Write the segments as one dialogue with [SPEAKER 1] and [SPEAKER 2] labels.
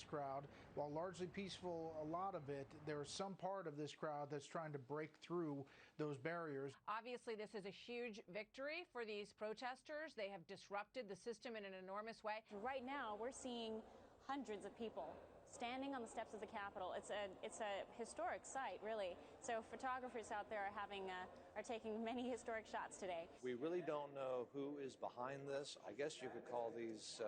[SPEAKER 1] crowd, while largely peaceful, a lot of it, there's some part of this crowd that's trying to break through those barriers.
[SPEAKER 2] Obviously, this is a huge victory for these protesters. They have disrupted the system in an enormous way.
[SPEAKER 3] Right now, we're seeing hundreds of people standing on the steps of the Capitol. It's a historic sight, really. So photographers out there are taking many historic shots today.
[SPEAKER 4] We really don't know who is behind this. I guess you could call these,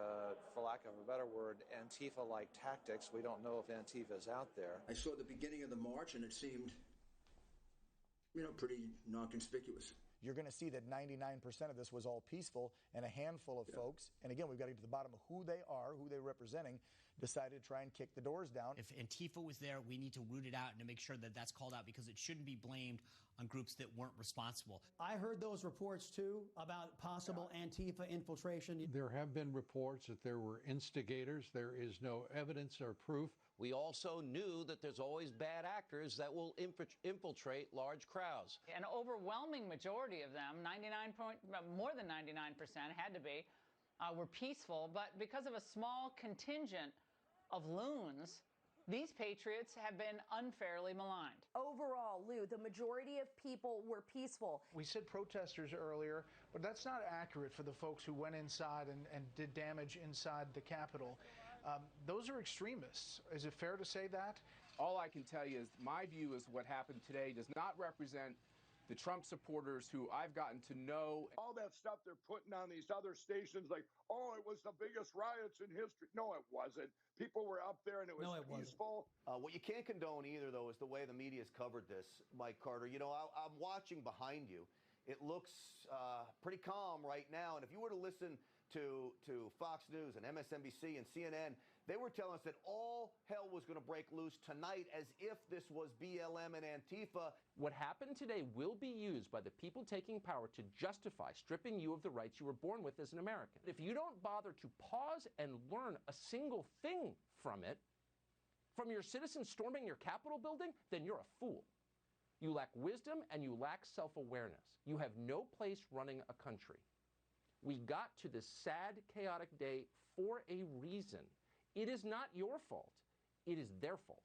[SPEAKER 4] for lack of a better word, Antifa-like tactics. We don't know if Antifa is out there.
[SPEAKER 5] I saw the beginning of the march, and it seemed, pretty non-conspicuous.
[SPEAKER 6] You're going to see that 99% of this was all peaceful, and a handful of folks, and again, we've got to get to the bottom of who they are, who they're representing, decided to try and kick the doors down.
[SPEAKER 7] If Antifa was there, we need to root it out and to make sure that that's called out, because it shouldn't be blamed on groups that weren't responsible.
[SPEAKER 8] I heard those reports, too, about possible Antifa infiltration.
[SPEAKER 9] There have been reports that there were instigators. There is no evidence or proof.
[SPEAKER 10] We also knew that there's always bad actors that will infiltrate large crowds.
[SPEAKER 11] An overwhelming majority of them, more than 99% had to be, were peaceful. But because of a small contingent of loons, these patriots have been unfairly maligned.
[SPEAKER 12] Overall, Lou, the majority of people were peaceful.
[SPEAKER 1] We said protesters earlier, but that's not accurate for the folks who went inside and did damage inside the Capitol. Those are extremists. Is it fair to say that?
[SPEAKER 13] All I can tell you is my view is what happened today does not represent the Trump supporters who I've gotten to know.
[SPEAKER 14] All that stuff they're putting on these other stations like, oh, it was the biggest riots in history. No, it wasn't. People were up there and it was peaceful.
[SPEAKER 15] What you can't condone either, though, is the way the media's covered this, Mike Carter. I'm watching behind you. It looks pretty calm right now. And if you were to listen to Fox News and MSNBC and CNN, they were telling us that all hell was going to break loose tonight, as if this was BLM and Antifa.
[SPEAKER 16] What happened today will be used by the people taking power to justify stripping you of the rights you were born with as an American. If you don't bother to pause and learn a single thing from it, from your citizens storming your Capitol building, then you're a fool. You lack wisdom and you lack self-awareness. You have no place running a country. We got to this sad, chaotic day for a reason. It is not your fault. It is their fault.